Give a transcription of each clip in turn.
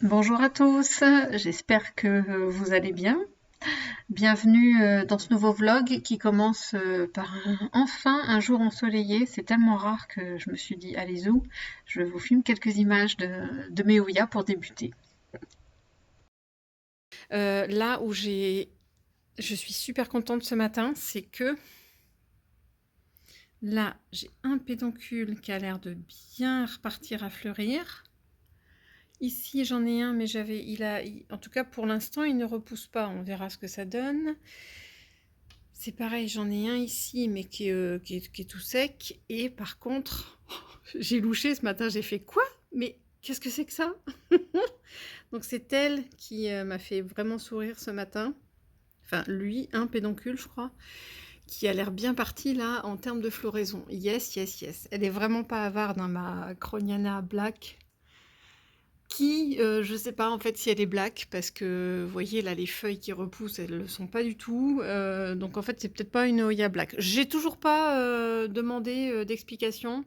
Bonjour à tous, j'espère que vous allez bien. Bienvenue dans ce nouveau vlog qui commence par enfin un jour ensoleillé. C'est tellement rare que je me suis dit, allez zou, je vous filme quelques images de Meoya pour débuter. Là où je suis super contente ce matin, c'est que là, j'ai un pédoncule qui a l'air de bien repartir à fleurir. Ici, j'en ai un, mais en tout cas, pour l'instant, il ne repousse pas. On verra ce que ça donne. C'est pareil, j'en ai un ici, mais qui est tout sec. Et par contre, j'ai louché ce matin, j'ai fait quoi? Mais qu'est-ce que c'est que ça? Donc c'est elle qui m'a fait vraiment sourire ce matin. Enfin, lui, un pédoncule, je crois, qui a l'air bien parti là en termes de floraison. Yes, yes, yes. Elle est vraiment pas avare dans ma Croniana Black. Je sais pas en fait si elle est black parce que vous voyez là les feuilles qui repoussent, elles le sont pas du tout. Donc en fait c'est peut-être pas une Oya Black. J'ai toujours pas demandé d'explication.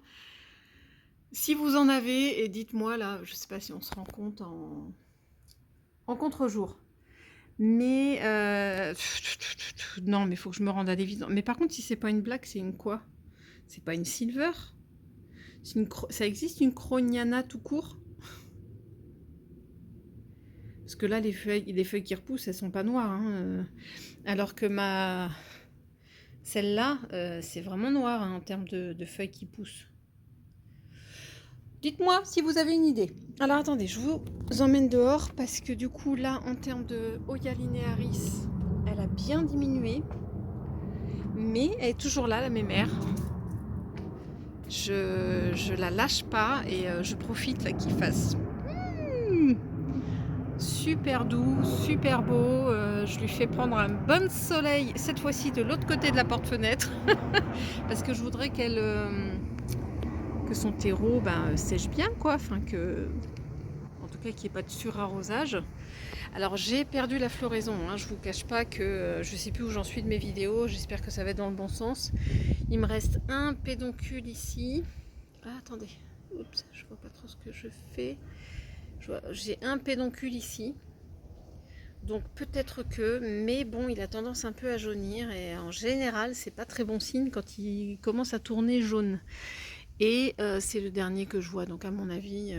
Si vous en avez, et dites-moi là, je sais pas si on se rend compte en contre-jour. Mais non, mais faut que je me rende à l'évidence. Mais par contre, si c'est pas une black, c'est une quoi? C'est pas une silver? Ça existe une Croniana tout court? Parce que là, les feuilles qui repoussent, elles sont pas noires, hein, alors que celle-là, c'est vraiment noir hein, en termes de feuilles qui poussent. Dites-moi si vous avez une idée. Alors attendez, je vous emmène dehors parce que du coup là, en termes de Oya linearis, elle a bien diminué, mais elle est toujours là, la mémère. Je la lâche pas et je profite là qu'il fasse super doux, super beau. Je lui fais prendre un bon soleil, cette fois-ci de l'autre côté de la porte-fenêtre, parce que je voudrais que son terreau sèche bien, quoi. Enfin, en tout cas, qu'il n'y ait pas de surarrosage. Alors, j'ai perdu la floraison. Hein. Je vous cache pas que je sais plus où j'en suis de mes vidéos. J'espère que ça va être dans le bon sens. Il me reste un pédoncule ici. Ah, attendez. Oups, je vois pas trop ce que je fais. J'ai un pédoncule ici. Donc peut-être que, mais bon, il a tendance un peu à jaunir et en général, c'est pas très bon signe quand il commence à tourner jaune. Et c'est le dernier que je vois, donc à mon avis,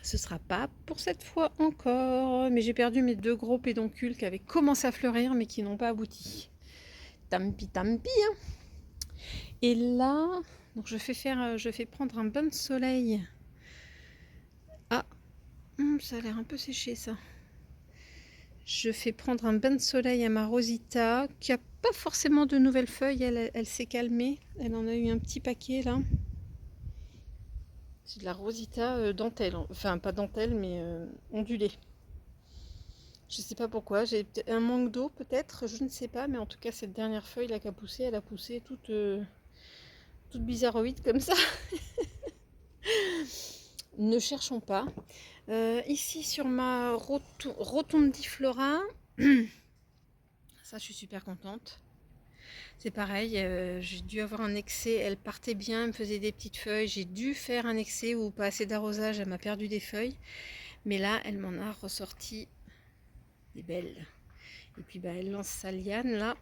ce sera pas pour cette fois encore. Mais j'ai perdu mes deux gros pédoncules qui avaient commencé à fleurir mais qui n'ont pas abouti. Tampi tampi. Hein. Et là, donc je fais prendre un bain de soleil. Ah, ça a l'air un peu séché ça. Je fais prendre un bain de soleil à ma Rosita, qui a pas forcément de nouvelles feuilles, elle s'est calmée. Elle en a eu un petit paquet là. C'est de la Rosita dentelle, enfin pas dentelle mais ondulée. Je sais pas pourquoi, j'ai un manque d'eau peut-être, je ne sais pas, mais en tout cas cette dernière feuille là qui a poussé, elle a poussé toute bizarroïde comme ça. Ne cherchons pas. Ici sur ma rotundiflora, ça je suis super contente. C'est pareil, j'ai dû avoir un excès, elle partait bien, elle me faisait des petites feuilles, j'ai dû faire un excès ou pas assez d'arrosage, elle m'a perdu des feuilles, mais là elle m'en a ressorti des belles. Et puis elle lance sa liane là,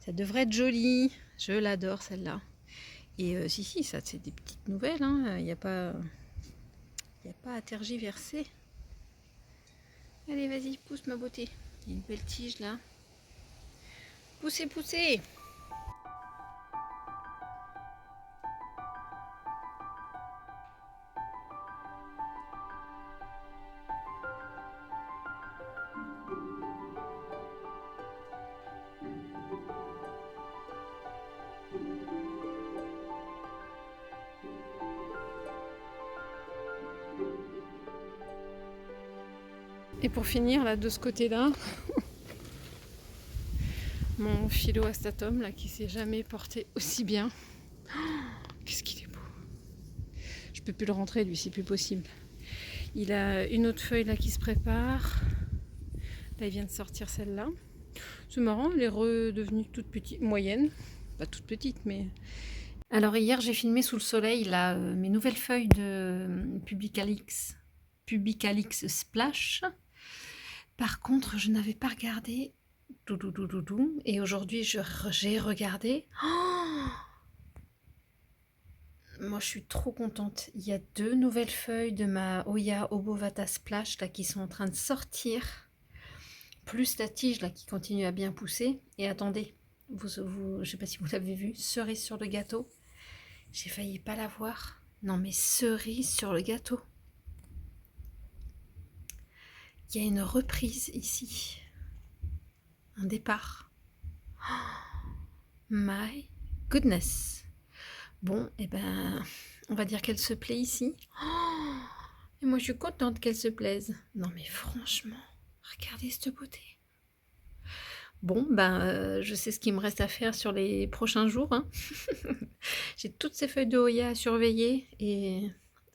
ça devrait être joli, je l'adore celle-là. Et si, ça c'est des petites nouvelles, il n'y a pas à tergiverser. Allez vas-y, pousse ma beauté, il y a une belle tige là. Poussez, poussez. Et pour finir là de ce côté-là, mon Philo-Astatum là qui s'est jamais porté aussi bien. Qu'est-ce qu'il est beau. Je peux plus le rentrer lui, c'est plus possible. Il a une autre feuille là qui se prépare. Là il vient de sortir celle-là. C'est marrant, elle est redevenue toute petite, moyenne. Pas toute petite mais Alors hier, j'ai filmé sous le soleil là, mes nouvelles feuilles de Publicalix Splash. Par contre, je n'avais pas regardé. Et aujourd'hui, j'ai regardé. Oh, moi, je suis trop contente. Il y a 2 nouvelles feuilles de ma Oya Obovata Splash là, qui sont en train de sortir. Plus la tige là, qui continue à bien pousser. Et attendez, je ne sais pas si vous l'avez vu, cerise sur le gâteau. J'ai failli pas la voir. Non mais cerise sur le gâteau. Il y a une reprise ici. Un départ. Oh, my goodness. Bon, et ben, on va dire qu'elle se plaît ici. Oh, et moi je suis contente qu'elle se plaise. Non mais franchement, regardez cette beauté. Bon, ben, je sais ce qu'il me reste à faire sur les prochains jours. Hein. J'ai toutes ces feuilles de Hoya à surveiller et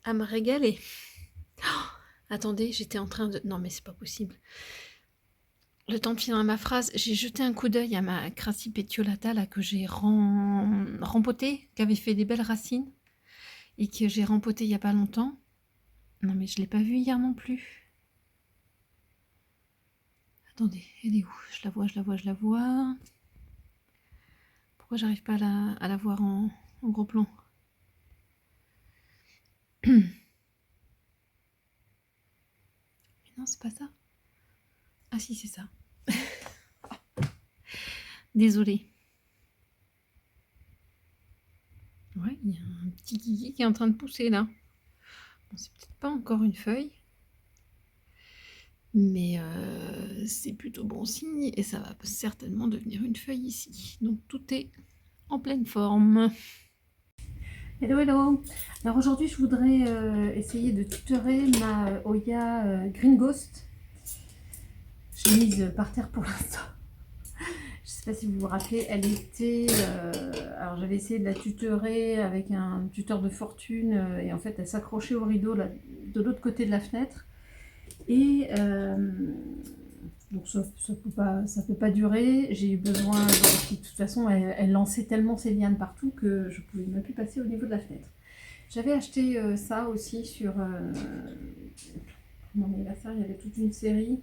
à me régaler. Oh, attendez, j'étais en train de... Non, mais c'est pas possible. Le temps de finir ma phrase, j'ai jeté un coup d'œil à ma Crassi petiolata là, que j'ai rempotée, qui avait fait des belles racines et que j'ai rempotée il n'y a pas longtemps. Non, mais je ne l'ai pas vue hier non plus. Attendez, elle est où? Je la vois. Pourquoi j'arrive pas à la voir en gros plan? Mais non, c'est pas ça. Ah si, c'est ça. Désolée. Ouais, il y a un petit kiki qui est en train de pousser là. Bon, c'est peut-être pas encore une feuille, mais c'est plutôt bon signe et ça va certainement devenir une feuille ici. Donc tout est en pleine forme. Hello, hello. Alors aujourd'hui, je voudrais essayer de tutorer ma Oya Green Ghost. Je l'ai mise par terre pour l'instant. Je sais pas si vous vous rappelez, elle était... alors j'avais essayé de la tutorer avec un tuteur de fortune et en fait elle s'accrochait au rideau là, de l'autre côté de la fenêtre. Et donc ça peut pas durer. J'ai eu besoin... de toute façon, elle lançait tellement ses lianes partout que je pouvais même plus passer au niveau de la fenêtre. J'avais acheté ça aussi sur... mon anniversaire, il y avait toute une série.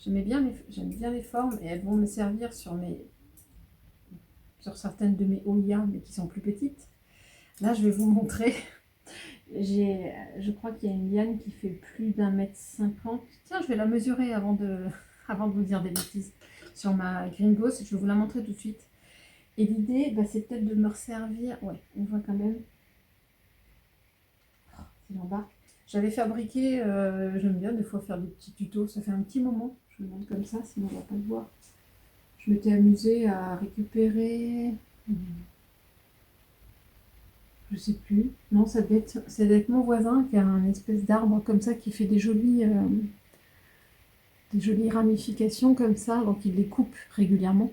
J'aime bien les formes et elles vont me servir sur certaines de mes Oya, mais qui sont plus petites. Là, je vais vous montrer. Je crois qu'il y a une liane qui fait plus d'1,50 m. Tiens, je vais la mesurer avant de vous dire des bêtises. Sur ma Green Ghost, je vais vous la montrer tout de suite. Et l'idée, bah, c'est peut-être de me resservir. Ouais, on voit quand même. Oh, c'est l'embarque. J'avais fabriqué, j'aime bien des fois faire des petits tutos. Ça fait un petit moment. Je me montre comme ça, sinon on va pas le voir. Je m'étais amusée à récupérer... Je sais plus. Non, ça devait être mon voisin qui a un espèce d'arbre comme ça qui fait des jolies ramifications comme ça, donc il les coupe régulièrement.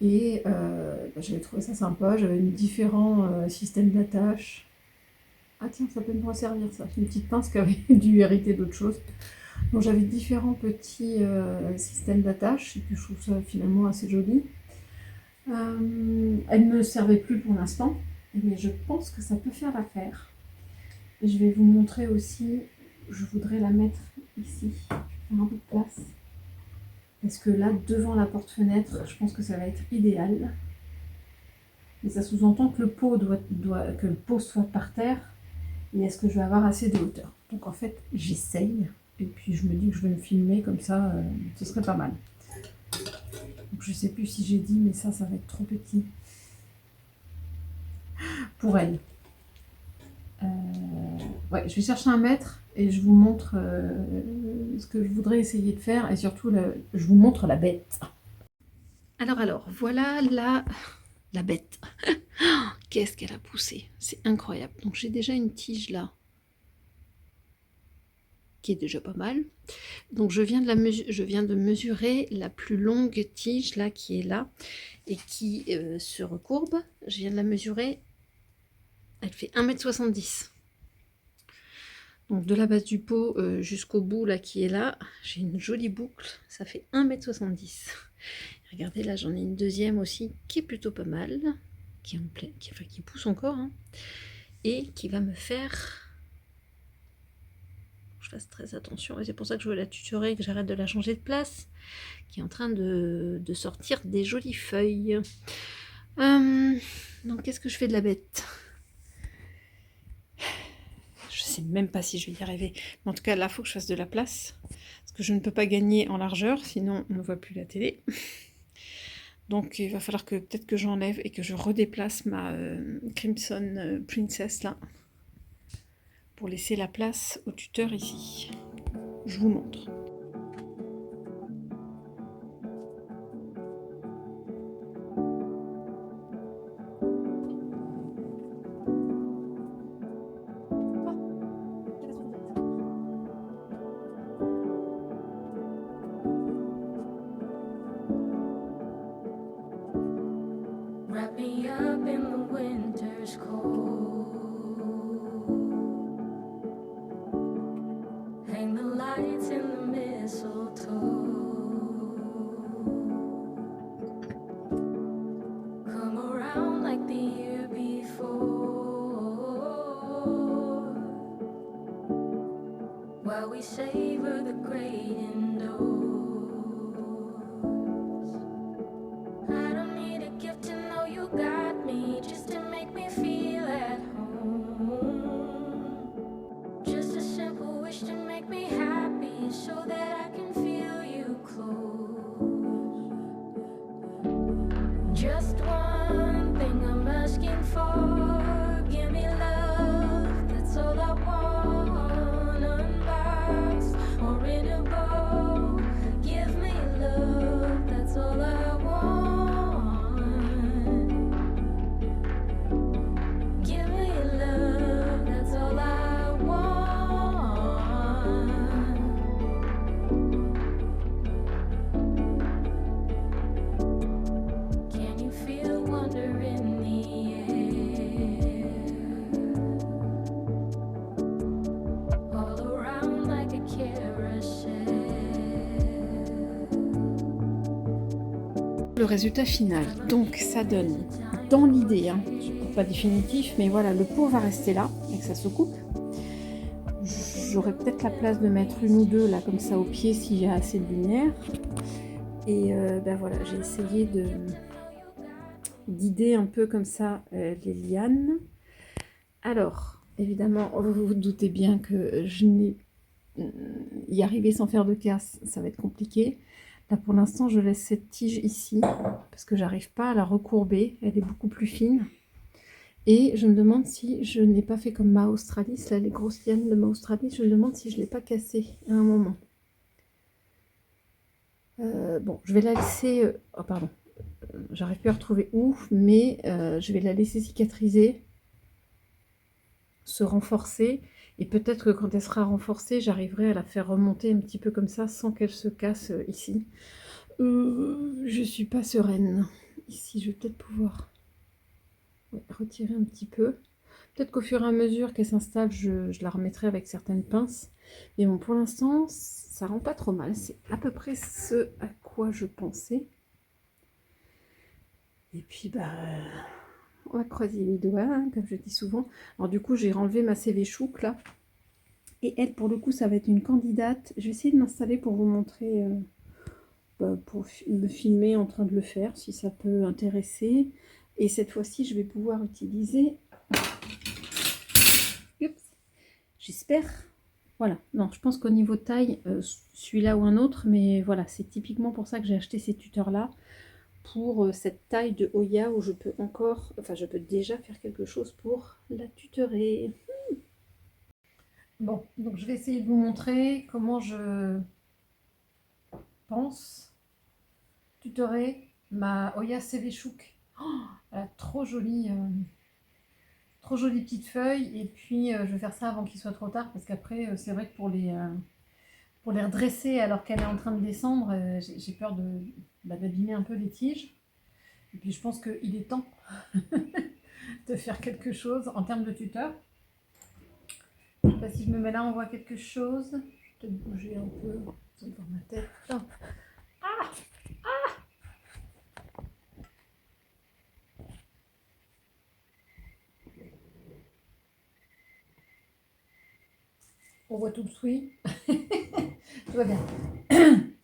Et bah, j'avais trouvé ça sympa, j'avais mis différents systèmes d'attache. Ah tiens, ça peut me resservir ça, une petite pince qui avait dû hériter d'autres choses. Donc j'avais différents petits systèmes d'attache, et puis je trouve ça finalement assez joli. Elle ne me servait plus pour l'instant, mais je pense que ça peut faire l'affaire. Et je vais vous montrer aussi, je voudrais la mettre ici, faire un peu de place. Parce que là, devant la porte-fenêtre, je pense que ça va être idéal. Mais ça sous-entend que le pot que le pot soit par terre. Et est-ce que je vais avoir assez de hauteur? Donc en fait, j'essaye. Et puis je me dis que je vais me filmer comme ça, ce serait pas mal. Donc je sais plus si j'ai dit, mais ça va être trop petit pour elle. Ouais, je vais chercher un mètre et je vous montre ce que je voudrais essayer de faire et surtout je vous montre la bête. Alors, voilà la bête. Qu'est-ce qu'elle a poussé, c'est incroyable. Donc j'ai déjà une tige là qui est déjà pas mal. Donc je viens de mesurer la plus longue tige là qui est là et qui se recourbe. Je viens de la mesurer, elle fait 1,70 m. Donc de la base du pot jusqu'au bout là qui est là, j'ai une jolie boucle, ça fait 1,70 m. Regardez là, j'en ai une deuxième aussi qui est plutôt pas mal, qui est en plein, qui pousse encore, hein, et qui va me faire... Je fasse très attention, et c'est pour ça que je veux la tutorer, que j'arrête de la changer de place, qui est en train de sortir des jolies feuilles. Donc qu'est-ce que je fais de la bête? Je sais même pas si je vais y arriver. Mais en tout cas, là, il faut que je fasse de la place. Parce que je ne peux pas gagner en largeur, sinon on ne voit plus la télé. Donc il va falloir que peut-être que j'enlève et que je redéplace ma Crimson Princess là. Pour laisser la place au tuteur ici. Je vous montre. Wrap me up in the winter's cold. Hang the lights in the mistletoe. Come around like the year before. While we savor the great indoors. I don't need a gift to know you got me, just to make me feel at home. Just a simple wish to make me happy, so that I can feel you close. Just one thing I'm asking for, give me love, that's all I want. Unboxed or in a bowl, give me love, that's all I want. Give me love, that's all I want. Can you feel wonder in the air? All around like a carousel. Le résultat final, donc ça donne, dans l'idée, hein, pas définitif, mais voilà, le pot va rester là, et que ça se coupe. J'aurai peut-être la place de mettre une ou deux là, comme ça, au pied, si j'ai assez de lumière. Et ben voilà, j'ai essayé d'idée un peu comme ça les lianes. Alors, évidemment, vous vous doutez bien que je n'ai y arriver sans faire de casse, ça va être compliqué. Là, pour l'instant, je laisse cette tige ici, parce que j'arrive pas à la recourber, elle est beaucoup plus fine. Et je me demande si je n'ai pas fait comme ma Australis, là, les grosses lianes de ma Australis, je me demande si je ne l'ai pas cassée à un moment. Bon, je vais la laisser... oh, pardon. J'arrive plus à retrouver où, mais je vais la laisser cicatriser, se renforcer, et peut-être que quand elle sera renforcée, j'arriverai à la faire remonter un petit peu comme ça, sans qu'elle se casse ici. Je suis pas sereine. Ici, je vais peut-être pouvoir retirer un petit peu. Peut-être qu'au fur et à mesure qu'elle s'installe, je la remettrai avec certaines pinces. Mais bon, pour l'instant, ça rend pas trop mal. C'est à peu près ce à quoi je pensais. Et puis, bah, on va croiser les doigts, hein, comme je dis souvent. Alors du coup, j'ai enlevé ma CV Chouk, là. Et elle, pour le coup, ça va être une candidate. Je vais essayer de m'installer pour vous montrer, pour me filmer en train de le faire, si ça peut intéresser. Et cette fois-ci, je vais pouvoir utiliser... J'espère... Voilà, non, je pense qu'au niveau taille, celui-là ou un autre, mais voilà, c'est typiquement pour ça que j'ai acheté ces tuteurs-là. Pour cette taille de Oya où je peux encore, enfin je peux déjà faire quelque chose pour la tutorer. Bon, donc je vais essayer de vous montrer comment je pense tutorer ma Oya CV Chouk. Oh, elle a trop jolie petite feuille, et puis je vais faire ça avant qu'il soit trop tard, parce qu'après c'est vrai que pour les redresser alors qu'elle est en train de descendre, j'ai peur d'abîmer un peu les tiges. Et puis je pense qu'il est temps de faire quelque chose en termes de tuteur. Bah, si je me mets là, on voit quelque chose. Je vais peut-être bouger un peu. Ça me fait ma tête. Putain. On voit tout le souris. Tout va bien.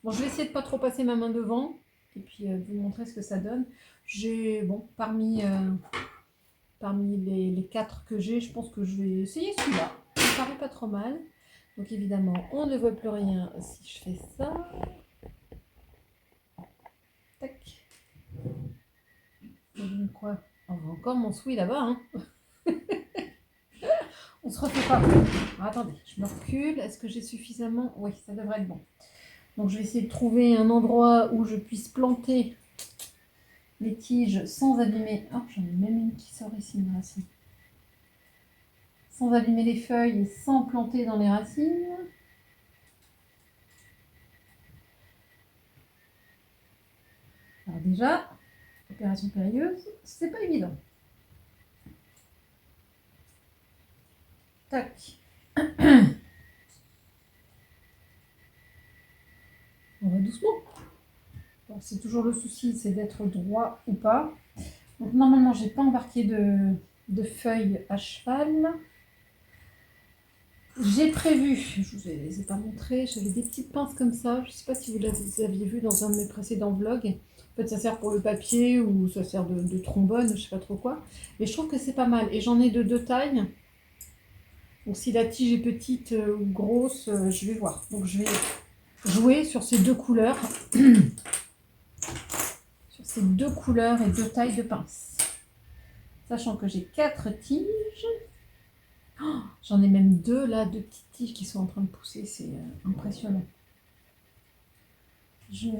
Bon, je vais essayer de pas trop passer ma main devant. Et puis vous montrer ce que ça donne. J'ai, bon, parmi les 4 que j'ai, je pense que je vais essayer celui-là. Ça me paraît pas trop mal. Donc évidemment, on ne voit plus rien si je fais ça. Tac. Donc quoi? On voit encore mon souhait là-bas. Hein. On se refait pas. Ah, attendez, je me recule. Est-ce que j'ai suffisamment? Oui, ça devrait être bon. Donc je vais essayer de trouver un endroit où je puisse planter les tiges sans abîmer. Oh, j'en ai même une qui sort ici, une racine. Sans abîmer les feuilles et sans planter dans les racines. Alors déjà, opération périlleuse, c'est pas évident. Tac. On va doucement. Bon, c'est toujours le souci, c'est d'être droit ou pas. Donc normalement, j'ai pas embarqué de feuilles à cheval. J'ai prévu, je vous les ai pas montré, j'avais des petites pinces comme ça. Je sais pas si vous les aviez vu dans un de mes précédents vlogs. En fait, ça sert pour le papier ou ça sert de trombone, je sais pas trop quoi. Mais je trouve que c'est pas mal. Et j'en ai de 2 tailles. Donc si la tige est petite ou grosse, je vais voir. Donc je vais jouer sur ces 2 couleurs. Sur ces 2 couleurs et 2 tailles de pince. Sachant que j'ai 4 tiges. Oh, j'en ai même 2 là, 2 petites tiges qui sont en train de pousser. C'est impressionnant. J'ai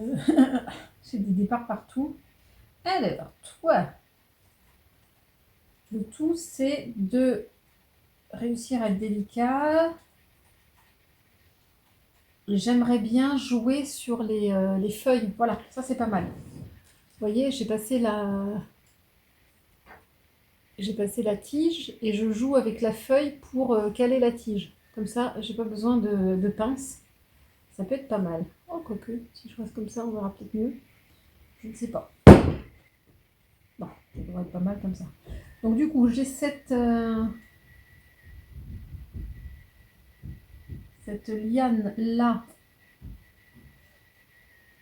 des départs partout. Alors, toi, le tout c'est de réussir à être délicat. J'aimerais bien jouer sur les feuilles. Voilà, ça c'est pas mal. Vous voyez, j'ai passé la tige et je joue avec la feuille pour caler la tige. Comme ça, j'ai pas besoin de pince. Ça peut être pas mal. Oh, quoique, si je reste comme ça, on verra peut-être mieux. Je ne sais pas. Bon, ça devrait être pas mal comme ça. Donc du coup, j'ai cette liane là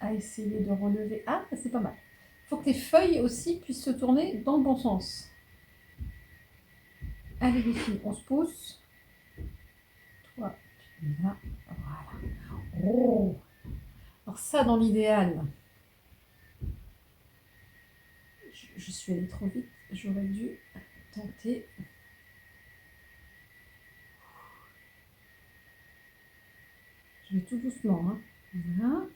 à essayer de relever. Ah, c'est pas mal. Il faut que les feuilles aussi puissent se tourner dans le bon sens. Allez les filles, on se pousse. Toi, tu es là. Voilà. Oh. Alors ça, dans l'idéal, je suis allée trop vite. J'aurais dû tenter. Je vais tout doucement. Hein. Voilà.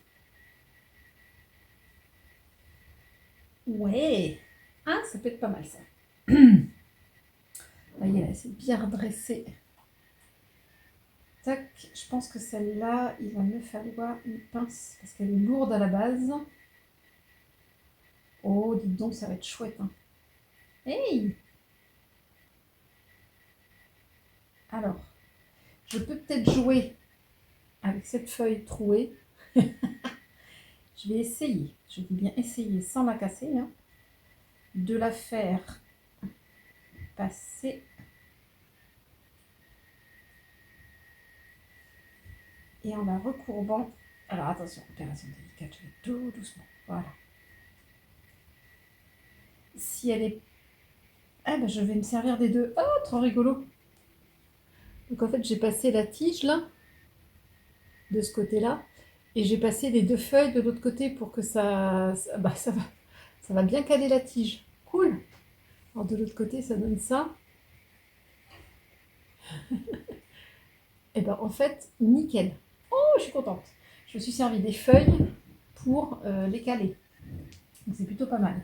Ouais. Ah, ça peut être pas mal ça. Voyez, c'est bien redressé. Tac, je pense que celle-là, il va me falloir une pince parce qu'elle est lourde à la base. Oh, dites donc, ça va être chouette. Hein. Hey! Alors, je peux peut-être jouer avec cette feuille trouée. Je vais essayer, je dis bien essayer sans la casser, hein, de la faire passer. Et en la recourbant. Alors attention, opération délicate, je vais tout doucement. Voilà. Si elle est... Ah ben je vais me servir des 2. Oh, trop rigolo. Donc en fait, j'ai passé la tige là, de ce côté-là, et j'ai passé les 2 feuilles de l'autre côté pour que ça va bien caler la tige. Cool. Alors de l'autre côté, ça donne ça. Et ben en fait, nickel. Oh, je suis contente. Je me suis servi des feuilles pour les caler. Donc c'est plutôt pas mal.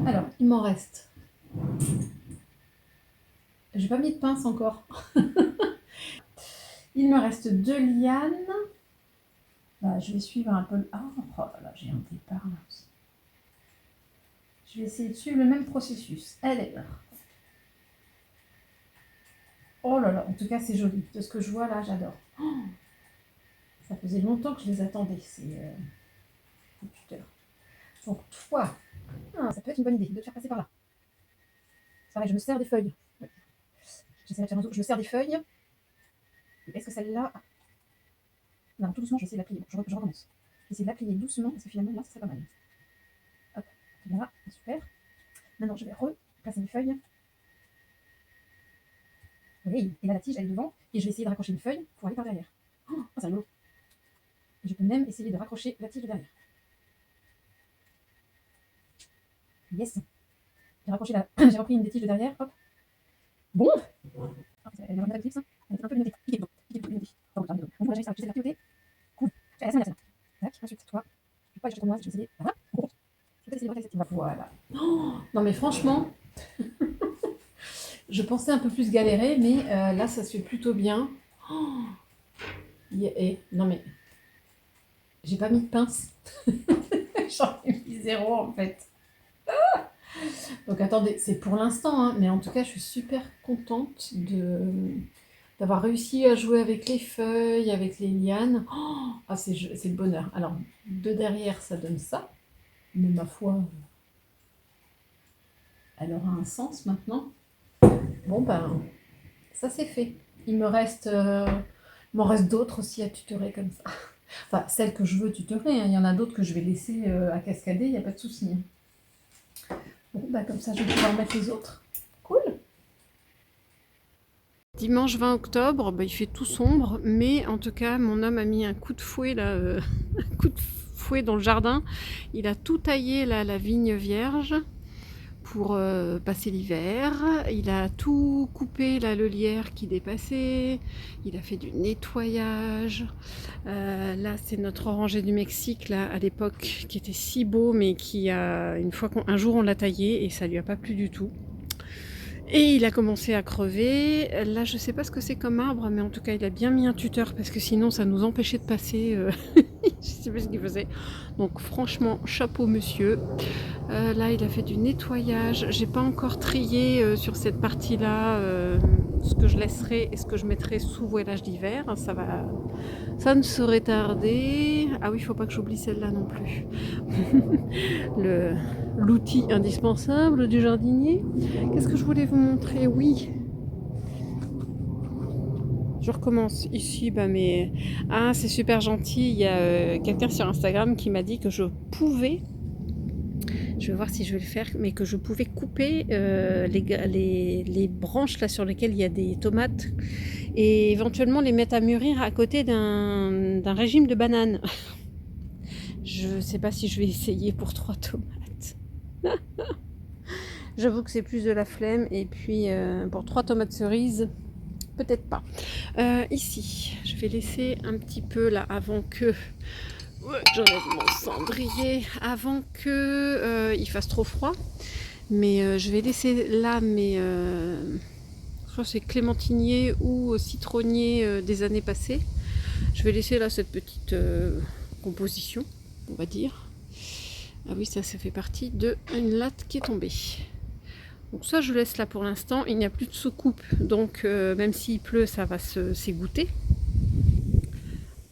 Alors, il m'en reste. J'ai pas mis de pince encore. Il me reste 2 lianes. Bah, je vais suivre un peu. Oh là, j'ai un départ là aussi. Je vais essayer de suivre le même processus. Elle est là. Oh là là, en tout cas c'est joli. De ce que je vois là, j'adore. Oh, ça faisait longtemps que je les attendais, ces tuteurs. Donc toi, ça peut être une bonne idée de te faire passer par là. C'est pareil, je me sers des feuilles. Ouais. J'essaie de faire un zoom. Je me sers des feuilles. Est-ce que celle-là... Non, tout doucement, je vais essayer de la plier. Bon, je recommence. Je vais essayer de la plier doucement, parce que finalement, là, ça serait pas mal. Hop, là, super. Maintenant, je vais replacer mes feuilles. Oui, et là, la tige, elle est devant. Et je vais essayer de raccrocher une feuille pour aller par derrière. Oh, c'est rigolo. Et je peux même essayer de raccrocher la tige derrière. Yes. J'ai raccroché j'ai repris une des tiges de derrière. Hop. Bon. Elle est un peu clips, hein. Elle est un peu lignotée. Piquez plutôt, lignotée. Bon, là, j'ai réussi à la piloter. Cool. Allez, ça m'intéresse. Tac, ensuite, toi. Je vais pas aller chercher ton noise, je vais essayer. Voilà. Je vais peut-être essayer de recaler cette tige. Voilà. Oh, non, mais franchement, je pensais un peu plus galérer, mais là, ça se fait plutôt bien. Oh. Non, mais j'ai pas mis de pince. J'en ai mis 0 en fait. Donc attendez, c'est pour l'instant, hein, mais en tout cas, je suis super contente d'avoir réussi à jouer avec les feuilles, avec les lianes. Oh, ah, c'est le bonheur. Alors, de derrière, ça donne ça, mais ma foi, elle aura un sens maintenant. Bon, ben, ça c'est fait. Il m'en reste d'autres aussi à tutorer comme ça. Enfin, celles que je veux tutorer, hein. Il y en a d'autres que je vais laisser à cascader, il n'y a pas de souci. Bon, bah comme ça, je vais pouvoir mettre les autres. Cool. Dimanche 20 octobre, il fait tout sombre, mais en tout cas, mon homme a mis un coup de fouet, là, un coup de fouet dans le jardin. Il a tout taillé, là, la vigne vierge pour passer l'hiver. Il a tout coupé, là, le lierre qui dépassait. Il a fait du nettoyage. Là, c'est notre oranger du Mexique, là, à l'époque, qui était si beau, mais qui a, un jour, on l'a taillé et ça lui a pas plu du tout. Et il a commencé à crever. Là, je sais pas ce que c'est comme arbre, mais en tout cas, il a bien mis un tuteur parce que sinon, ça nous empêchait de passer. Je sais pas ce qu'il faisait. Donc, franchement, chapeau, monsieur. Là, il a fait du nettoyage. J'ai pas encore trié sur cette partie-là ce que je laisserai et ce que je mettrai sous voilage d'hiver. Ça ne saurait tarder. Ah oui, il faut pas que j'oublie celle-là non plus. L'outil indispensable du jardinier. Qu'est-ce que je voulais vous montrer? Oui. Je recommence ici, ah, c'est super gentil. Il y a quelqu'un sur Instagram qui m'a dit que je pouvais, je vais voir si je vais le faire, mais que je pouvais couper les branches là sur lesquelles il y a des tomates et éventuellement les mettre à mûrir à côté d'un régime de bananes. Je sais pas si je vais essayer pour 3 tomates. J'avoue que c'est plus de la flemme. Et puis pour 3 tomates cerises, peut-être pas. Ici, je vais laisser un petit peu là avant que... j'enlève mon cendrier. Avant que il fasse trop froid. Mais je vais laisser là mes... je crois que c'est clémentinier ou citronnier des années passées. Je vais laisser là cette petite composition, on va dire. Ah oui, ça fait partie d'une latte qui est tombée. Donc ça, je laisse là pour l'instant. Il n'y a plus de soucoupe, donc même s'il pleut, ça va s'égoutter.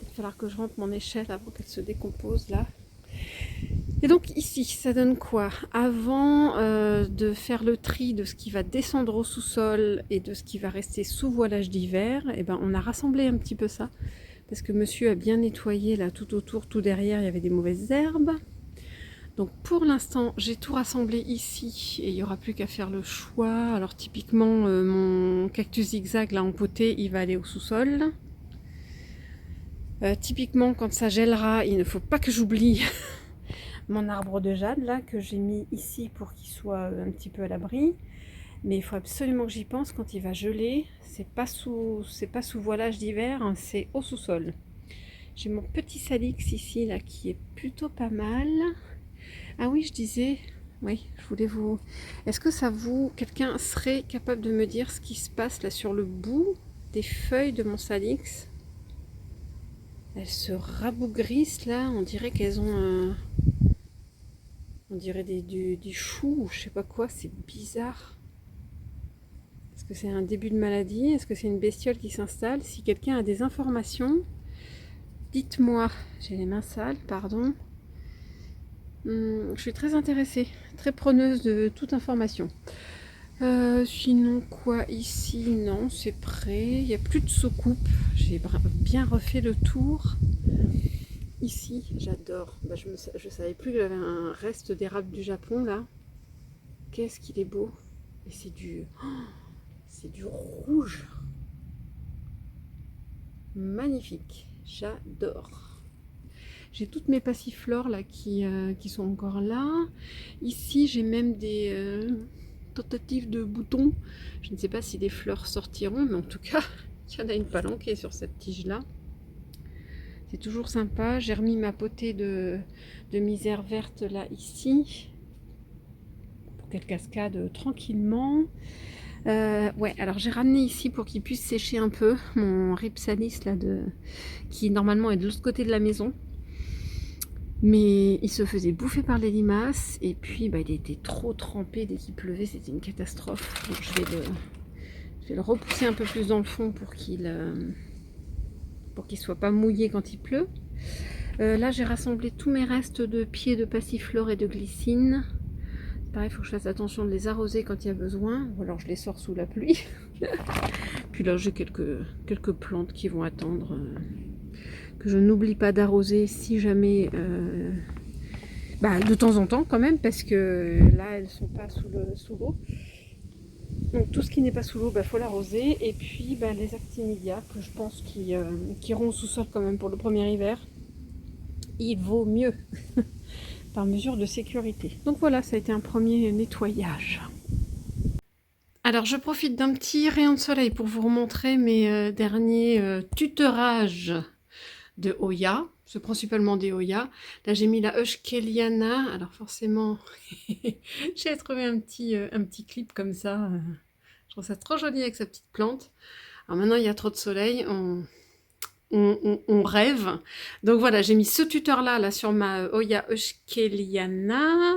Il va falloir que je rentre mon échelle avant qu'elle se décompose là. Et donc ici, ça donne quoi? Avant de faire le tri de ce qui va descendre au sous-sol et de ce qui va rester sous voilage d'hiver, on a rassemblé un petit peu ça. Parce que monsieur a bien nettoyé là tout autour, tout derrière, il y avait des mauvaises herbes. Donc pour l'instant, j'ai tout rassemblé ici et il n'y aura plus qu'à faire le choix. Alors typiquement, mon cactus zigzag là en potée, il va aller au sous-sol. Typiquement, quand ça gèlera, il ne faut pas que j'oublie mon arbre de jade là que j'ai mis ici pour qu'il soit un petit peu à l'abri. Mais il faut absolument que j'y pense quand il va geler. C'est pas sous voilage d'hiver, hein, c'est au sous-sol. J'ai mon petit salix ici là qui est plutôt pas mal. Ah oui, je disais, oui, je voulais vous... Est-ce que quelqu'un serait capable de me dire ce qui se passe là sur le bout des feuilles de mon salix? Elles se rabougrissent là, on dirait qu'elles ont... On dirait des choux ou je sais pas quoi, c'est bizarre. Est-ce que c'est un début de maladie? Est-ce que c'est une bestiole qui s'installe? Si quelqu'un a des informations, dites-moi. J'ai les mains sales, pardon. Je suis très intéressée, très preneuse de toute information. Sinon quoi ici? Non, c'est prêt. Il n'y a plus de soucoupe. J'ai bien refait le tour. Ici, j'adore. Bah, je savais plus qu'il y avait un reste d'érable du Japon là. Qu'est-ce qu'il est beau. Et c'est du rouge. Magnifique. J'adore. J'ai toutes mes passiflores là qui sont encore là. Ici, j'ai même des tentatives de boutons. Je ne sais pas si des fleurs sortiront, mais en tout cas, il y en a une palanquée sur cette tige là. C'est toujours sympa. J'ai remis ma potée de misère verte là ici pour qu'elle cascade tranquillement. Ouais, alors j'ai ramené ici pour qu'il puisse sécher un peu mon Ripsalis là qui normalement est de l'autre côté de la maison. Mais il se faisait bouffer par les limaces et puis bah, il était trop trempé dès qu'il pleuvait, c'était une catastrophe. Donc je vais le repousser un peu plus dans le fond pour qu'il soit pas mouillé quand il pleut. Là j'ai rassemblé tous mes restes de pieds de passiflore et de glycine. Pareil, il faut que je fasse attention de les arroser quand il y a besoin, ou alors je les sors sous la pluie. Puis là j'ai quelques plantes qui vont attendre que je n'oublie pas d'arroser si jamais, de temps en temps quand même, parce que là elles sont pas sous l'eau. Donc tout ce qui n'est pas sous l'eau, faut l'arroser. Et puis les actinidia que je pense qui iront au sous-sol quand même pour le premier hiver, il vaut mieux par mesure de sécurité. Donc voilà, ça a été un premier nettoyage. Alors je profite d'un petit rayon de soleil pour vous remontrer mes derniers tuteurages de Hoya. C'est principalement des Hoya. Là j'ai mis la Euskeliana. Alors forcément, j'ai trouvé un petit clip comme ça. Je trouve ça trop joli avec sa petite plante. Alors maintenant il y a trop de soleil, on rêve. Donc voilà, j'ai mis ce tuteur là sur ma Hoya Euskeliana.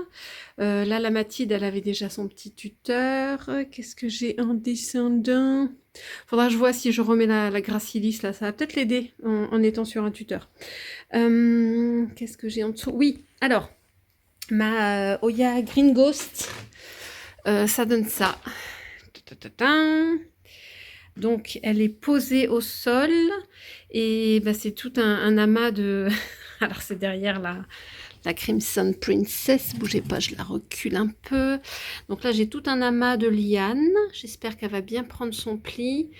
Là la Mathilde, elle avait déjà son petit tuteur. Qu'est-ce que j'ai en descendant? Faudra que je vois si je remets la Gracilis là, ça va peut-être l'aider en étant sur un tuteur. Qu'est-ce que j'ai en dessous? Oui, alors ma Hoya Green Ghost, ça donne ça. Donc elle est posée au sol et c'est tout un amas de... Alors c'est derrière la Crimson Princess, bougez pas, je la recule un peu. Donc là j'ai tout un amas de lianes, j'espère qu'elle va bien prendre son pli.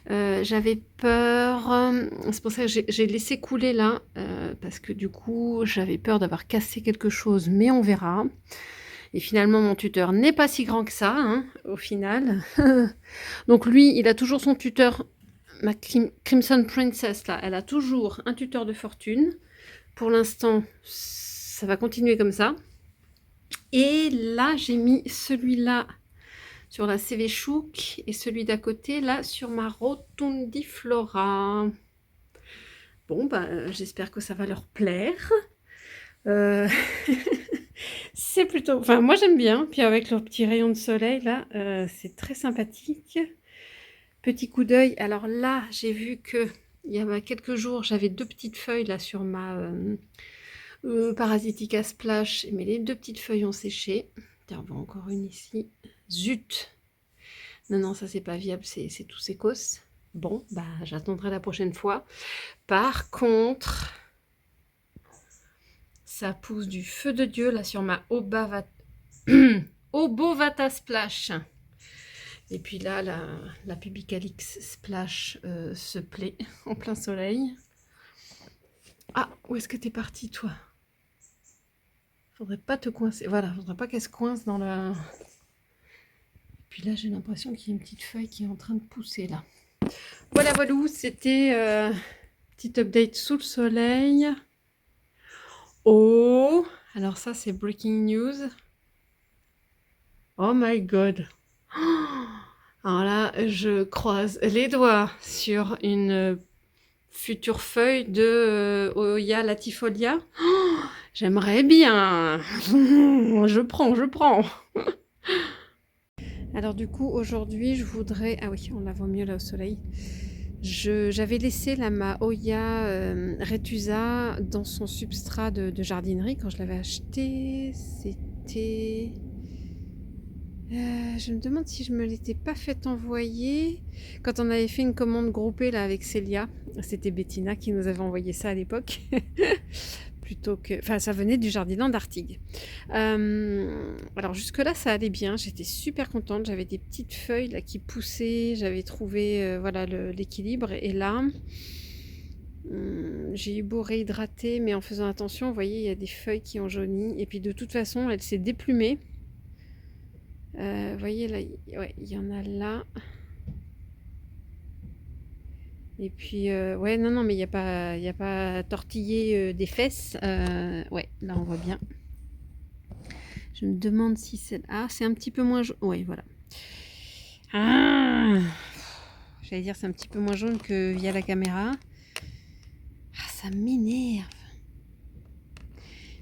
J'avais peur, c'est pour ça que j'ai laissé couler là, parce que du coup j'avais peur d'avoir cassé quelque chose, mais on verra. Et finalement, mon tuteur n'est pas si grand que ça, hein, au final. Donc lui, il a toujours son tuteur, ma Crimson Princess, là, elle a toujours un tuteur de fortune. Pour l'instant, ça va continuer comme ça. Et là, j'ai mis celui-là sur la CV Chouk et celui d'à côté, là, sur ma Rotundiflora. Bon, j'espère que ça va leur plaire. C'est plutôt... Enfin, moi j'aime bien. Puis avec leur petit rayon de soleil, là, c'est très sympathique. Petit coup d'œil. Alors là, j'ai vu que il y a quelques jours, j'avais 2 petites feuilles là sur ma Parasitica Splash. Mais les 2 petites feuilles ont séché. Tiens, on voit encore une ici. Zut! Non, ça c'est pas viable, c'est tout sécos. Bon, j'attendrai la prochaine fois. Par contre... ça pousse du feu de Dieu là sur ma Obovata Splash. Et puis là, la Pubicalix Splash se plaît en plein soleil. Ah, où est-ce que t'es parti toi? Faudrait pas te coincer. Voilà, faudrait pas qu'elle se coince dans la... Et puis là, j'ai l'impression qu'il y a une petite feuille qui est en train de pousser là. Voilà, c'était petit update sous le soleil. Oh, alors ça c'est breaking news. Oh my god. Alors là, je croise les doigts sur une future feuille de Hoya latifolia. J'aimerais bien. Je prends. Alors du coup, aujourd'hui, je voudrais... Ah oui, on la voit mieux là au soleil. J'avais laissé la Mahoya Retusa dans son substrat de jardinerie quand je l'avais acheté. C'était... je me demande si je me l'étais pas fait envoyer quand on avait fait une commande groupée là avec Célia. C'était Bettina qui nous avait envoyé ça à l'époque. Plutôt que... Enfin, ça venait du jardin d'Artigues. Alors jusque-là, ça allait bien. J'étais super contente. J'avais des petites feuilles là qui poussaient. J'avais trouvé voilà l'équilibre. Et là, j'ai eu beau réhydrater, mais en faisant attention, vous voyez, il y a des feuilles qui ont jauni. Et puis de toute façon, elle s'est déplumée. Vous voyez là, ouais, il y en a là. Et puis, ouais, non, mais il n'y a pas tortillé des fesses. Ouais, là, on voit bien. Je me demande si c'est... Ah, c'est un petit peu moins jaune. Ouais, voilà. Ah, j'allais dire c'est un petit peu moins jaune que via la caméra. Ah, ça m'énerve.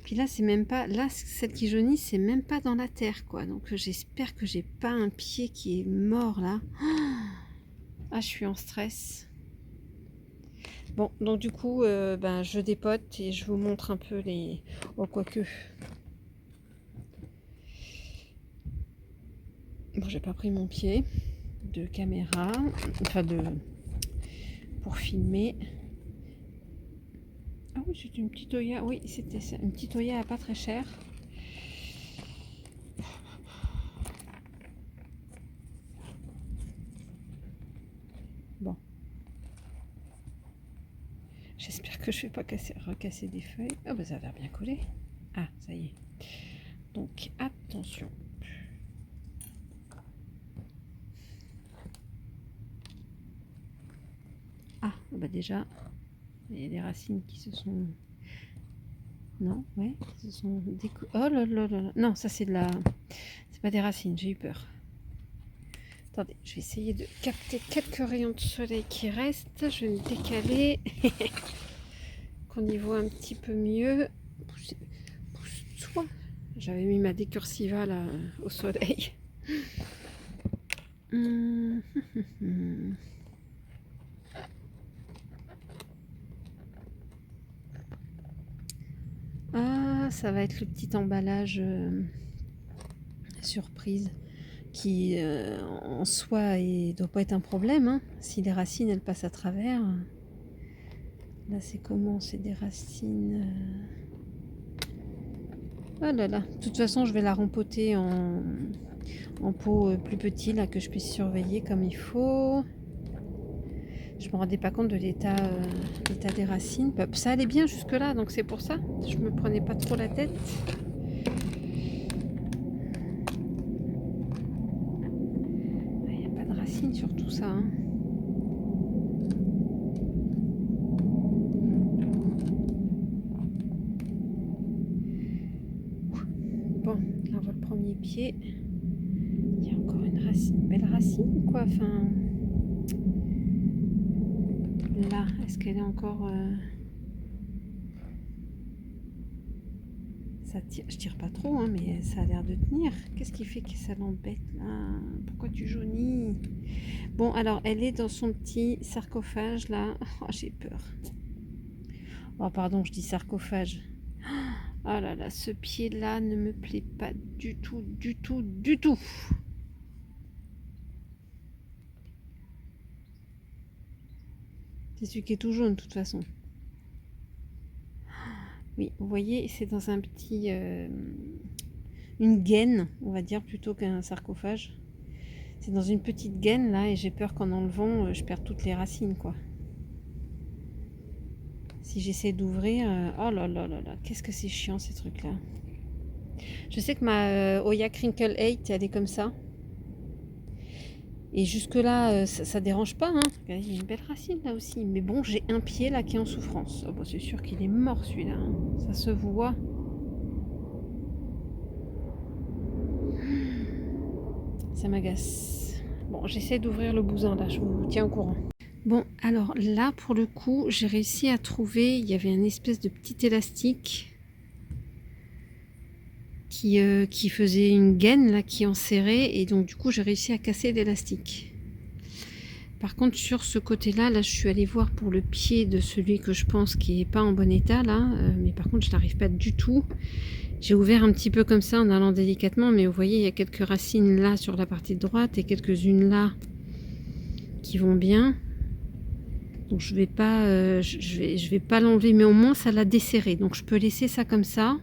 Puis là, c'est même pas... Là, celle qui jaunit, c'est même pas dans la terre, quoi. Donc, j'espère que j'ai pas un pied qui est mort, là. Ah, je suis en stress. Bon, donc du coup, ben, je dépote et je vous montre un peu les... Oh, quoique... Bon, j'ai pas pris mon pied de caméra, enfin pour filmer. Ah oui, c'est une petite Oya. Oui, c'était ça, une petite Oya à pas très cher. Bon. J'espère que je vais pas recasser des feuilles. Ah, bah ça a l'air bien collé. Ah, ça y est. Donc, attention. Ah, bah déjà, il y a des racines qui se sont... Non, ouais, qui se sont Oh là là là là. Non, ça c'est de la... C'est pas des racines, j'ai eu peur. Attendez, je vais essayer de capter quelques rayons de soleil qui restent. Je vais me décaler. Qu'on y voit un petit peu mieux. Pousse-toi. J'avais mis ma décursiva là au soleil. Ah, ça va être le petit emballage surprise qui en soi ne doit pas être un problème. Hein. Si les racines elles passent à travers. Là c'est comment? C'est des racines... Oh là là. De toute façon je vais la rempoter en pot plus petit là que je puisse surveiller comme il faut. Je me rendais pas compte de l'état des racines. Ça allait bien jusque là donc c'est pour ça. Je me prenais pas trop la tête. Il n'y a pas de racines sur tout ça. Hein. Bon, là on voit le premier pied. Il y a encore une racine, une belle racine quoi. Enfin, là, est-ce qu'elle est encore... Ça tire, je tire pas trop, hein, mais ça a l'air de tenir. Qu'est-ce qui fait que ça l'embête là? Pourquoi tu jaunis? Bon, alors elle est dans son petit sarcophage là. Oh, j'ai peur. Oh, pardon, je dis sarcophage. Oh là là, ce pied là ne me plaît pas du tout, du tout, du tout. C'est celui qui est tout jaune de toute façon. Oui, vous voyez, c'est dans un petit... une gaine, on va dire, plutôt qu'un sarcophage. C'est dans une petite gaine, là, et j'ai peur qu'en enlevant, je perde toutes les racines, quoi. Si j'essaie d'ouvrir... oh là là là là, qu'est-ce que c'est chiant, ces trucs-là. Je sais que ma Oya Crinkle 8, elle est comme ça. Et jusque-là, ça dérange pas, hein. Il y a une belle racine, là, aussi. Mais bon, j'ai un pied, là, qui est en souffrance. Oh, bon, c'est sûr qu'il est mort, celui-là. Hein. Ça se voit. Ça m'agace. Bon, j'essaie d'ouvrir le bousin, là. Je vous tiens au courant. Bon, alors là, pour le coup, j'ai réussi à trouver... Il y avait une espèce de petit élastique qui faisait une gaine là, qui enserrait, et donc du coup j'ai réussi à casser l'élastique. Par contre sur ce côté là, je suis allée voir pour le pied de celui que je pense qui est pas en bon état là, mais par contre je n'arrive pas du tout. J'ai ouvert un petit peu comme ça en allant délicatement, mais vous voyez il y a quelques racines là sur la partie droite et quelques-unes là qui vont bien. Donc je vais pas, je vais pas l'enlever, mais au moins ça l'a desserré. Donc je peux laisser ça comme ça.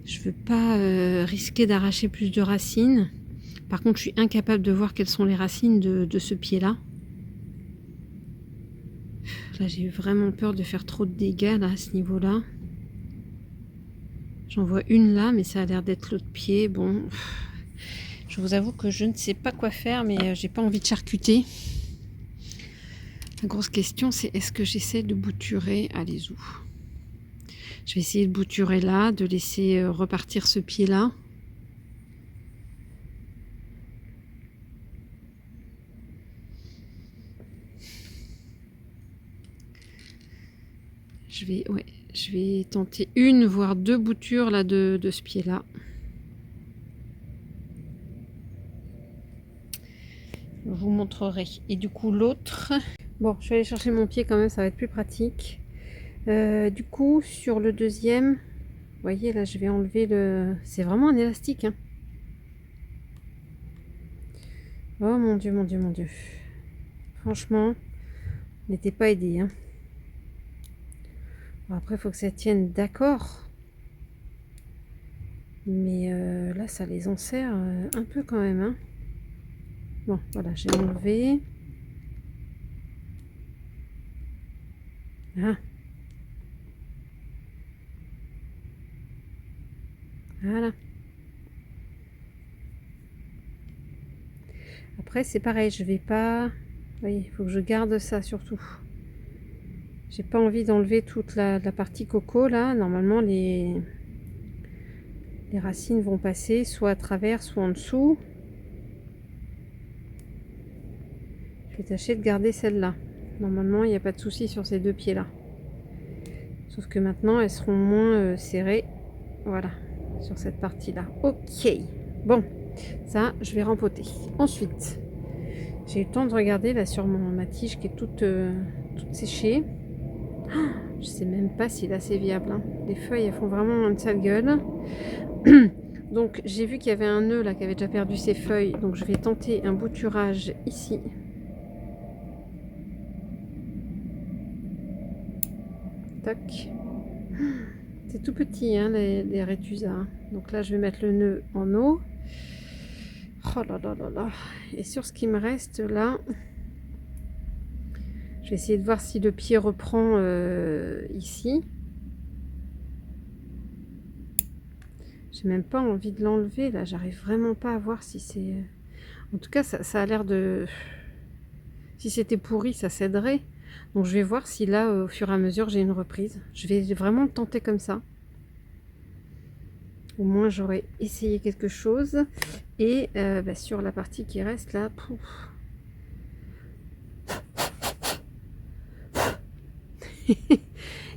Je veux pas risquer d'arracher plus de racines. Par contre, je suis incapable de voir quelles sont les racines de ce pied-là. Là, j'ai eu vraiment peur de faire trop de dégâts là, à ce niveau-là. J'en vois une là, mais ça a l'air d'être l'autre pied. Bon, je vous avoue que je ne sais pas quoi faire, mais j'ai pas envie de charcuter. La grosse question, c'est est-ce que j'essaie de bouturer? Allez, où? Je vais essayer de bouturer là, de laisser repartir ce pied-là. Je vais tenter une, voire deux boutures là de ce pied-là. Je vous montrerai. Et du coup, l'autre... Bon, je vais aller chercher mon pied quand même, ça va être plus pratique. Du coup, sur le deuxième, vous voyez, là, je vais enlever le... C'est vraiment un élastique, hein. Oh mon Dieu, mon Dieu, mon Dieu. Franchement, n'était pas aidé, hein. Bon, après, il faut que ça tienne, d'accord. Mais là, ça les enserre un peu quand même, hein. Bon, voilà, j'ai enlevé. Ah. Voilà. Après, c'est pareil, je vais pas... Vous voyez, il faut que je garde ça surtout. J'ai pas envie d'enlever toute la partie coco, là. Normalement, les racines vont passer soit à travers, soit en dessous. Je vais tâcher de garder celle-là. Normalement, il n'y a pas de souci sur ces deux pieds-là. Sauf que maintenant, elles seront moins serrées. Voilà, sur cette partie-là. Ok. Bon, ça, je vais rempoter. Ensuite, j'ai eu le temps de regarder là sur ma tige qui est toute séchée. Oh, je sais même pas si là c'est viable, hein. Les feuilles, elles font vraiment une sale gueule. Donc, j'ai vu qu'il y avait un nœud là qui avait déjà perdu ses feuilles. Donc, je vais tenter un bouturage ici. Tac. C'est tout petit, hein, les rétusas. Donc là, je vais mettre le nœud en eau. Oh là là là là. Et sur ce qui me reste là, je vais essayer de voir si le pied reprend ici. J'ai même pas envie de l'enlever là. J'arrive vraiment pas à voir si c'est... En tout cas, ça a l'air de... Si c'était pourri, ça céderait. Donc je vais voir si là, au fur et à mesure, j'ai une reprise. Je vais vraiment le tenter comme ça. Au moins, j'aurais essayé quelque chose. Et sur la partie qui reste là, pouf.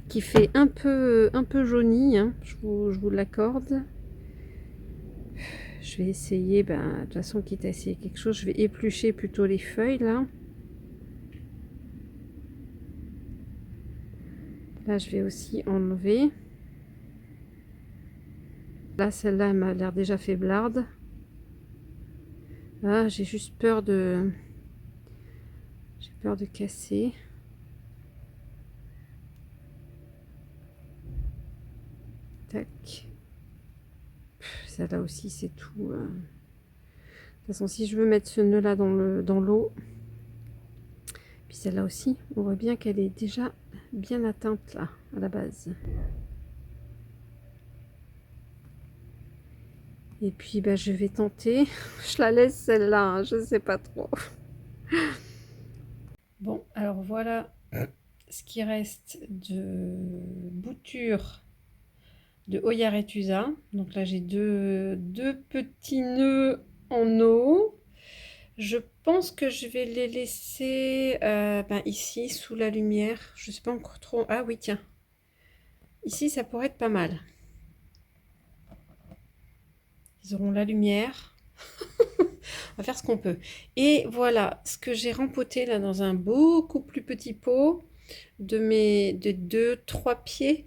Qui fait un peu jauni, hein, je vous l'accorde. Je vais essayer, de toute façon, quitte à essayer quelque chose, je vais éplucher plutôt les feuilles là. Là, je vais aussi enlever. Là, celle-là, elle m'a l'air déjà faiblarde. Ah, j'ai juste peur de... J'ai peur de casser. Tac. Celle-là aussi, c'est tout. De toute façon, si je veux mettre ce nœud-là dans l'eau, puis celle-là aussi, on voit bien qu'elle est déjà bien atteinte là, à la base. Et puis, je vais tenter. Je la laisse celle-là, hein, je sais pas trop. Bon, alors voilà ce qui reste de bouture de Oya Retusa. Donc là, j'ai deux petits nœuds en eau. Je pense que je vais les laisser ici, sous la lumière. Je sais pas encore trop. Ah oui, tiens. Ici, ça pourrait être pas mal. Ils auront la lumière. On va faire ce qu'on peut. Et voilà ce que j'ai rempoté là dans un beaucoup plus petit pot de 2-3 pieds.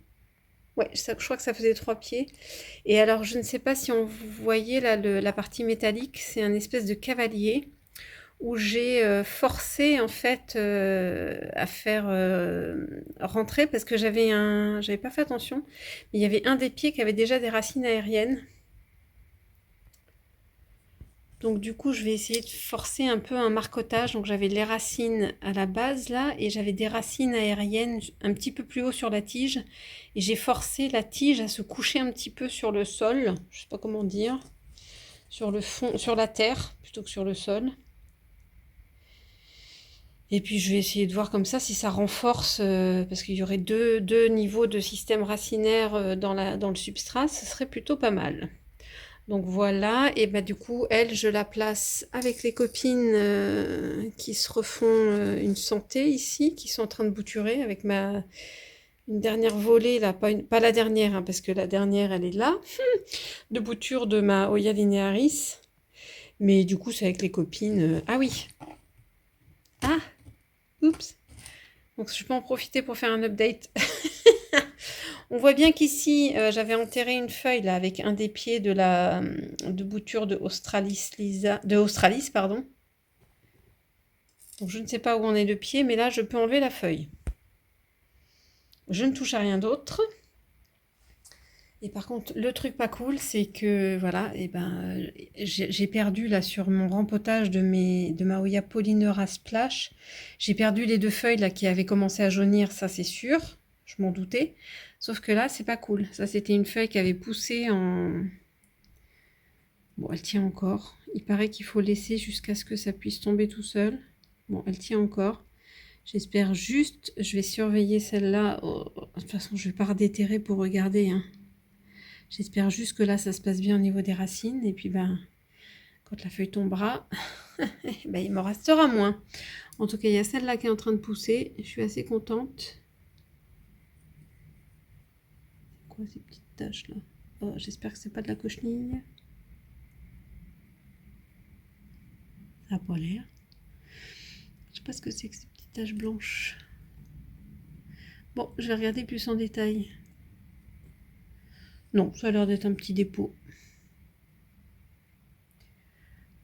Ouais, je crois que ça faisait 3 pieds. Et alors, je ne sais pas si on voyait là la partie métallique, c'est un espèce de cavalier où j'ai forcé en fait à faire rentrer parce que j'avais pas fait attention, mais il y avait un des pieds qui avait déjà des racines aériennes. Donc du coup, je vais essayer de forcer un peu un marcotage. Donc j'avais les racines à la base là et j'avais des racines aériennes un petit peu plus haut sur la tige. Et j'ai forcé la tige à se coucher un petit peu sur le sol, je sais pas comment dire, sur le fond, sur la terre plutôt que sur le sol. Et puis je vais essayer de voir comme ça si ça renforce, parce qu'il y aurait deux niveaux de système racinaire dans le substrat, ce serait plutôt pas mal. Donc voilà, et bah du coup, elle, je la place avec les copines qui se refont une santé ici, qui sont en train de bouturer avec une dernière volée, là, pas la dernière, hein, parce que la dernière, elle est là, de bouture de ma Hoya linearis. Mais du coup, c'est avec les copines. Ah oui! Ah! Oups! Donc je peux en profiter pour faire un update. On voit bien qu'ici, j'avais enterré une feuille là avec un des pieds de bouture de Australis, pardon. Donc je ne sais pas où en est le pied, mais là je peux enlever la feuille. Je ne touche à rien d'autre. Et par contre, le truc pas cool, c'est que voilà, et ben j'ai perdu là sur mon rempotage de ma Hoya Polyneura Splash, j'ai perdu les 2 feuilles là qui avaient commencé à jaunir, ça c'est sûr, je m'en doutais. Sauf que là, c'est pas cool. Ça, c'était une feuille qui avait poussé en... Bon, elle tient encore. Il paraît qu'il faut laisser jusqu'à ce que ça puisse tomber tout seul. Bon, elle tient encore. J'espère juste... Je vais surveiller celle-là. Oh, de toute façon, je vais pas redéterrer pour regarder. Hein. J'espère juste que là, ça se passe bien au niveau des racines. Et puis, ben, quand la feuille tombera, ben, il m'en restera moins. En tout cas, il y a celle-là qui est en train de pousser. Je suis assez contente. Ces petites taches là. Oh, j'espère que c'est pas de la cochenille. Ça n'a pas l'air. Je sais pas ce que c'est que ces petites taches blanches. Bon, je vais regarder plus en détail. Non, ça a l'air d'être un petit dépôt.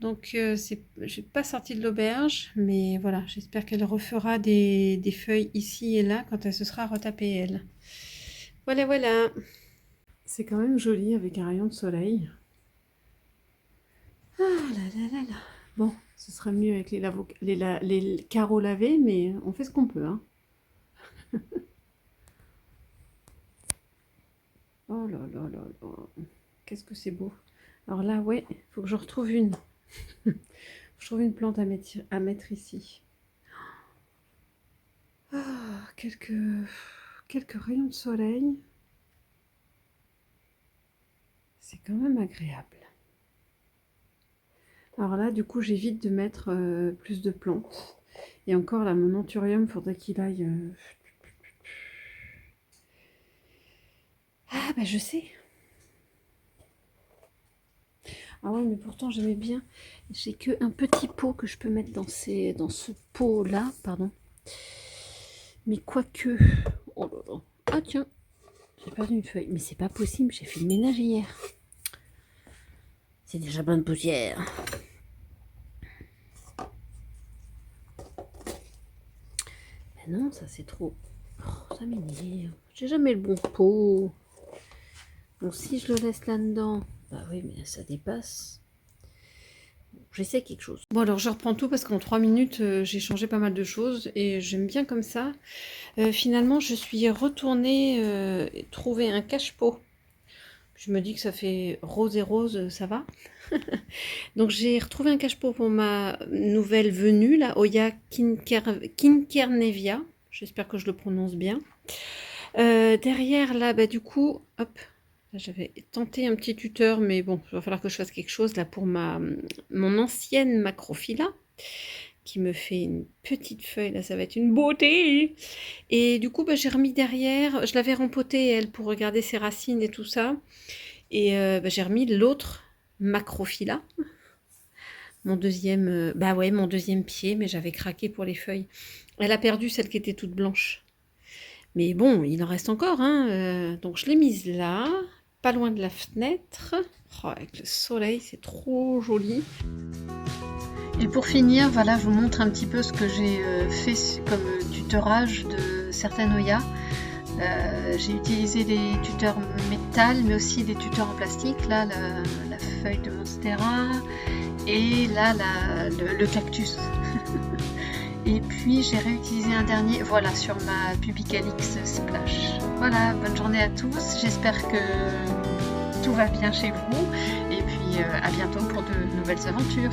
Donc, je n'ai pas sorti de l'auberge, mais voilà, j'espère qu'elle refera des feuilles ici et là quand elle se sera retapée elle. Voilà, voilà. C'est quand même joli avec un rayon de soleil. Ah là là là là. Bon, ce sera mieux avec les carreaux lavés, mais on fait ce qu'on peut. Hein. Oh là là là là. Qu'est-ce que c'est beau. Alors là, ouais, il faut que je retrouve une. Je trouve une plante à mettre ici. Ah, quelques rayons de soleil. C'est quand même agréable. Alors là, du coup, j'évite de mettre plus de plantes. Et encore, là, mon anthurium, faudrait qu'il aille... Ah, bah je sais. Ah ouais, mais pourtant, j'aimais bien. J'ai que un petit pot que je peux mettre dans ce pot-là, pardon. Mais quoique... Oh là là. Ah tiens, j'ai perdu une feuille. Mais c'est pas possible, j'ai fait le ménage hier. C'est déjà plein de poussière. Mais non, ça c'est trop... Oh, ça m'énerve. J'ai jamais le bon pot. Bon, si je le laisse là-dedans... Bah oui, mais ça dépasse. J'essaie quelque chose. Bon, alors je reprends tout parce qu'en 3 minutes, j'ai changé pas mal de choses et j'aime bien comme ça. Finalement, je suis retournée trouver un cache-pot. Je me dis que ça fait rose et rose, ça va. Donc j'ai retrouvé un cache-pot pour ma nouvelle venue, la Hoya Kinkernevia. J'espère que je le prononce bien. Derrière là, bah du coup, hop. J'avais tenté un petit tuteur, mais bon, il va falloir que je fasse quelque chose là pour mon ancienne macrophylla, qui me fait une petite feuille, là ça va être une beauté. Et du coup, bah, j'ai remis derrière, je l'avais rempotée elle pour regarder ses racines et tout ça. Et bah, j'ai remis l'autre Macrophylla. Mon deuxième, mon deuxième pied, mais j'avais craqué pour les feuilles. Elle a perdu celle qui était toute blanche. Mais bon, il en reste encore, hein. Donc je l'ai mise là, pas loin de la fenêtre. Oh, avec le soleil, c'est trop joli. Et pour finir, voilà, je vous montre un petit peu ce que j'ai fait comme tutorage de certaines Oyas. J'ai utilisé des tuteurs métal, mais aussi des tuteurs en plastique. Là, la feuille de Monstera et là, le cactus. Et puis, j'ai réutilisé un dernier, voilà, sur ma Pubicalix Splash. Voilà, bonne journée à tous. J'espère que tout va bien chez vous. Et puis, à bientôt pour de nouvelles aventures.